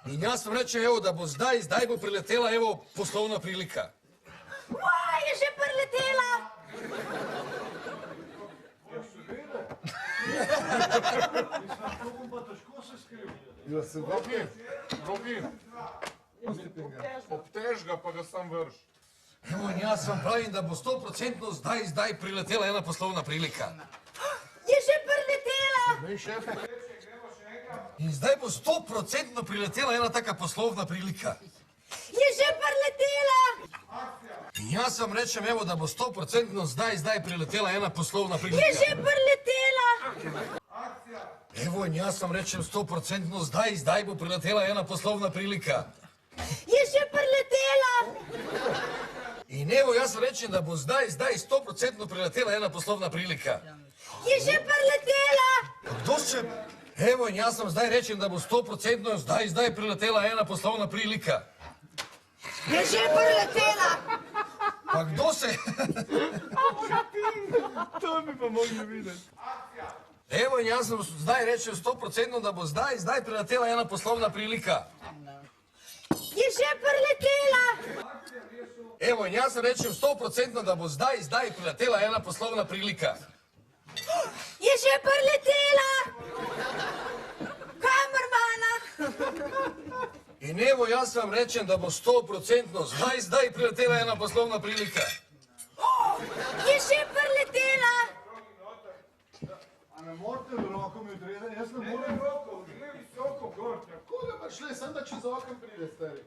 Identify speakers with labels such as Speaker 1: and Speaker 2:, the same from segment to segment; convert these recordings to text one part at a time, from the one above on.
Speaker 1: In jaz vam rečem, evo, da bo zdaj bo priletela, evo, poslovna prilika.
Speaker 2: Uaj, je že priletela!
Speaker 3: To bom pa težko se skril.
Speaker 4: Ja, se Roki, obtež ga, pa ga sam vrš.
Speaker 1: Evo, in jaz vam pravim, da bo 100% zdaj priletela ena poslovna prilika.
Speaker 2: Je že priletela!
Speaker 4: Ne, šefe.
Speaker 1: In zdaj bo 100% priletela ena taka poslovna prilika.
Speaker 2: Je že priletela!
Speaker 1: In jaz vam rečem, evo, da bo 100% zdaj priletela ena poslovna
Speaker 2: Je
Speaker 1: prilika.
Speaker 2: že priletela!
Speaker 1: Evo, in jaz vam rečem, 100% zdaj bo priletela ena poslovna prilika.
Speaker 2: Je že priletela!
Speaker 1: In evo, jaz vam rečem, da bo zdaj 100% priletela ena poslovna prilika.
Speaker 2: Je že priletela!
Speaker 1: Kdo še? Evo, in jaz vam zdaj rečem, da bo 100% zdaj priletela ena poslovna prilika.
Speaker 2: Je že priletela!
Speaker 1: Pa kdo se?
Speaker 4: To bi pa mogli videti.
Speaker 1: Evo, in jaz vam zdaj rečem 100%, da bo zdaj priletela ena poslovna prilika.
Speaker 2: Je že priletela!
Speaker 1: Evo, in jaz vam rečem 100%, da bo zdaj priletela ena poslovna prilika.
Speaker 2: Je že priletela! Kamermana!
Speaker 1: In evo, jaz vam rečem, da bo 100% zdaj priletela ena poslovna prilika.
Speaker 2: Je že priletela!
Speaker 4: A ne morate z roko mi odrezati? Jaz ne morem roko, gre visoko gor. Kako da pa šli, sem da čez okno pride, stari.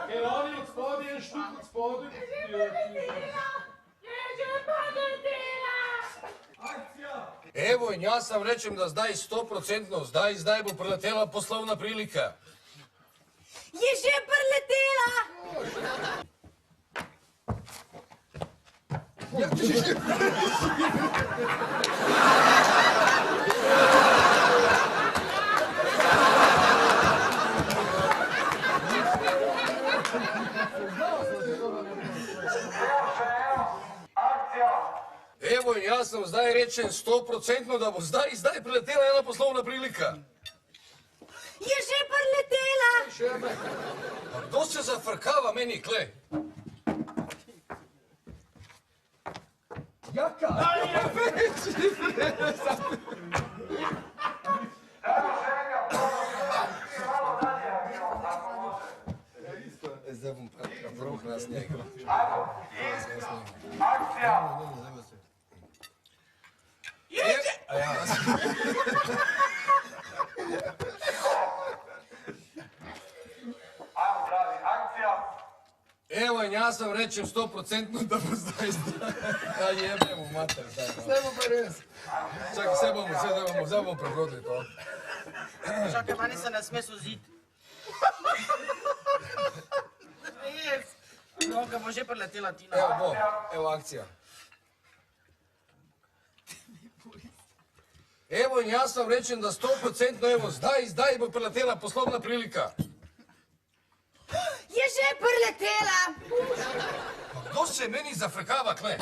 Speaker 4: Ker oni od spodaj, en štuk od spodaj.
Speaker 1: Evo, in jaz vam rečem, da zdaj 100%, zdaj bo priletela poslovna prilika.
Speaker 2: Je že priletela!
Speaker 1: Evo, in jaz vam zdaj rečem 100%, da bo zdaj priletela ena poslovna prilika.
Speaker 2: Je že priletela!
Speaker 1: Pa kdo se zafrkava meni, kle? Jaka? Zdaj bom bruh na snijegu. Evo, in jaz vam rečem 100%, da bo zdaj. Ja, jebem v mater, zdaj.
Speaker 4: Zdaj bo pa res.
Speaker 1: Čakaj, zdaj bomo prebrodili to.
Speaker 5: Čakaj, mani se ne sme suziti. Res. No, ga bo že preletela Tina.
Speaker 1: Evo, bo, evo akcija. Evo, in jaz vam rečem, da 100%, evo, zdaj bo priletela poslovna prilika.
Speaker 2: Je že priletela!
Speaker 1: Pa kdo se meni zafrkava, kle?